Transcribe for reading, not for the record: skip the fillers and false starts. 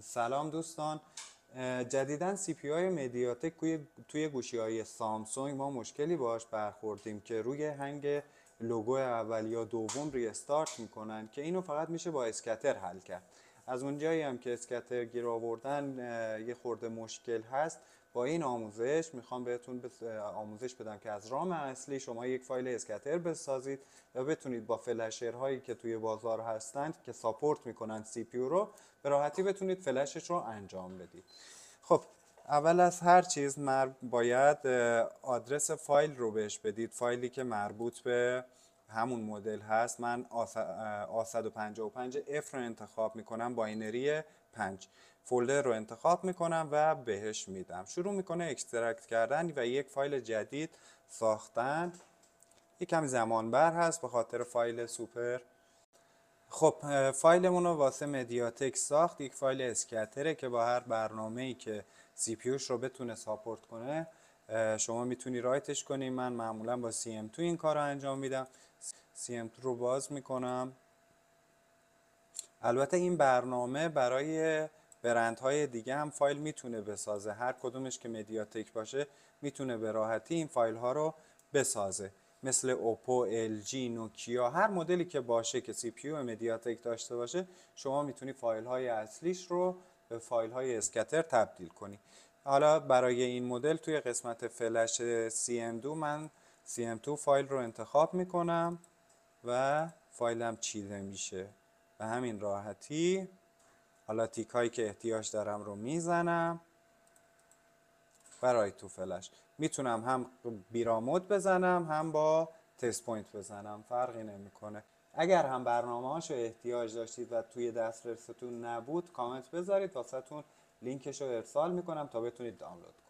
سلام دوستان. جدیداً سی پی های مدیاتک توی گوشی های سامسونگ ما مشکلی باش برخوردیم که روی هنگ لوگو اول یا دوم ریستارت میکنن که اینو فقط میشه با اسکتر حل کرد. از اونجایی هم که اسکتر گیر آوردن یه خورده مشکل هست، با این آموزش میخوام بهتون آموزش بدم که از رام اصلی شما یک فایل اسکتر بسازید و بتونید با فلشرهایی که توی بازار هستند که ساپورت میکنن سی پی رو به راحتی بتونید فلشش رو انجام بدید. خب اول از هر چیز باید آدرس فایل رو بهش بدید، فایلی که مربوط به همون مدل هست. من A155F رو انتخاب میکنم، باینری 5 فولدر رو انتخاب میکنم و بهش میدم. شروع میکنه اکسترکت کردن و یک فایل جدید ساختن. یکم زمان بر هست به خاطر فایل سوپر. خب فایلمون رو واسه مدیاتک ساخت. یک فایل اسکتره که با هر برنامه‌ای که سی پی رو بتونه ساپورت کنه شما میتونی رایتش کنی. من معمولا با CM2 این کار رو انجام میدم. CM2 رو باز میکنم. البته این برنامه برای برندهای دیگه هم فایل میتونه بسازه. هر کدومش که مدیاتک باشه میتونه به راحتی این فایل ها رو بسازه، مثل اوپو، LG، نوکیا. هر مدلی که باشه که سی پی مدیاتک داشته باشه شما میتونی فایل های اصلیش رو به فایل های اسکتر تبدیل کنی. حالا برای این مدل توی قسمت فلش CM2 من CM2 فایل رو انتخاب میکنم و فایلم چیده میشه به همین راحتی. حالا تیک هایی که احتیاج دارم رو میزنم برای تو فلش. میتونم هم بیرامود بزنم هم با تست پوینت بزنم، فرقی نمیکنه. اگر هم برنامه هاشو احتیاج داشتید و توی دسترستون نبود کامنت بذارید، واسهتون لینکش رو ارسال میکنم تا بتونید دانلود کنید.